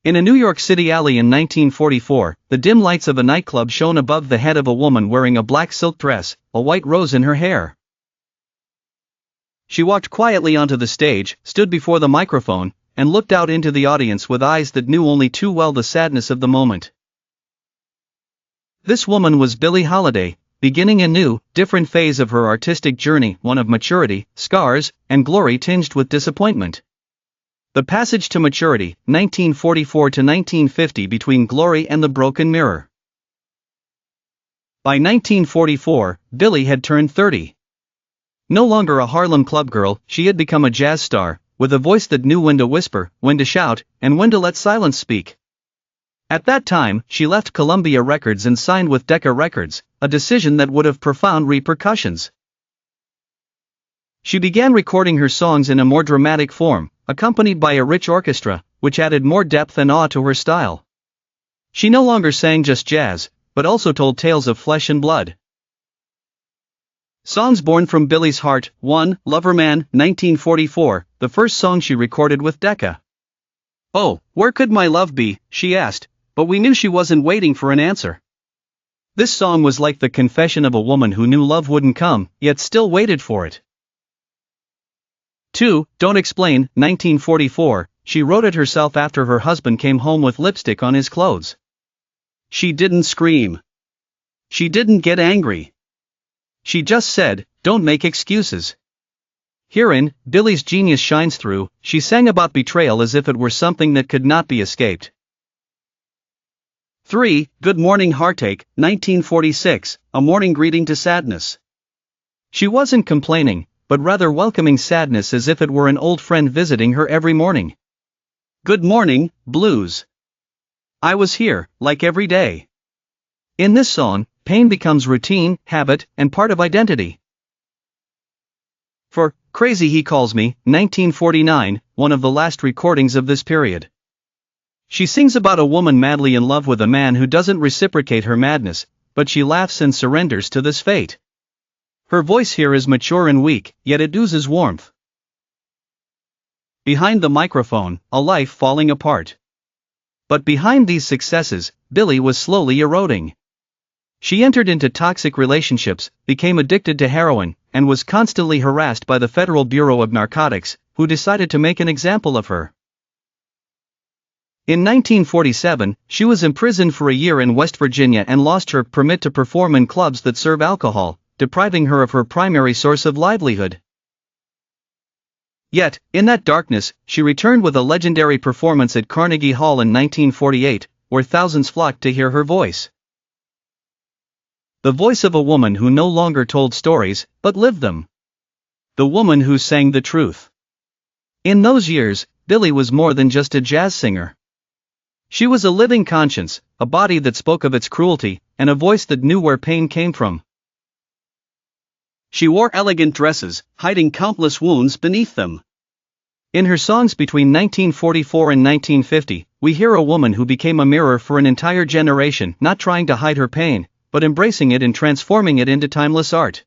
In a New York City alley in 1944, the dim lights of a nightclub shone above the head of a woman wearing a black silk dress, a white rose in her hair. She walked quietly onto the stage, stood before the microphone, and looked out into the audience with eyes that knew only too well the sadness of the moment. This woman was Billie Holiday, beginning a new, different phase of her artistic journey, one of maturity, scars, and glory tinged with disappointment. The passage to maturity, 1944 to 1950, between glory and the broken mirror. By 1944, Billie had turned 30. No longer a Harlem club girl, she had become a jazz star, with a voice that knew when to whisper, when to shout, and when to let silence speak. At that time, she left Columbia Records and signed with Decca Records, a decision that would have profound repercussions. She began recording her songs in a more dramatic form, accompanied by a rich orchestra, which added more depth and awe to her style. She no longer sang just jazz, but also told tales of flesh and blood. Songs born from Billie's heart. 1. Loverman, 1944, the first song she recorded with Decca. "Oh, where could my love be?" she asked, but we knew she wasn't waiting for an answer. This song was like the confession of a woman who knew love wouldn't come, yet still waited for it. 2. Don't Explain, 1944, she wrote it herself after her husband came home with lipstick on his clothes. She didn't scream. She didn't get angry. She just said, "Don't make excuses." Herein, Billie's genius shines through. She sang about betrayal as if it were something that could not be escaped. 3. Good Morning Heartache, 1946, a morning greeting to sadness. She wasn't complaining, but rather welcoming sadness as if it were an old friend visiting her every morning. Good morning, blues. I was here, like every day. In this song, pain becomes routine, habit, and part of identity. For Crazy He Calls Me, 1949, one of the last recordings of this period. She sings about a woman madly in love with a man who doesn't reciprocate her madness, but she laughs and surrenders to this fate. Her voice here is mature and weak, yet it oozes warmth. Behind the microphone, a life falling apart. But behind these successes, Billie was slowly eroding. She entered into toxic relationships, became addicted to heroin, and was constantly harassed by the Federal Bureau of Narcotics, who decided to make an example of her. In 1947, she was imprisoned for a year in West Virginia and lost her permit to perform in clubs that serve alcohol, depriving her of her primary source of livelihood. Yet, in that darkness, she returned with a legendary performance at Carnegie Hall in 1948, where thousands flocked to hear her voice. The voice of a woman who no longer told stories, but lived them. The woman who sang the truth. In those years, Billie was more than just a jazz singer. She was a living conscience, a body that spoke of its cruelty, and a voice that knew where pain came from. She wore elegant dresses, hiding countless wounds beneath them. In her songs between 1944 and 1950, we hear a woman who became a mirror for an entire generation, not trying to hide her pain, but embracing it and transforming it into timeless art.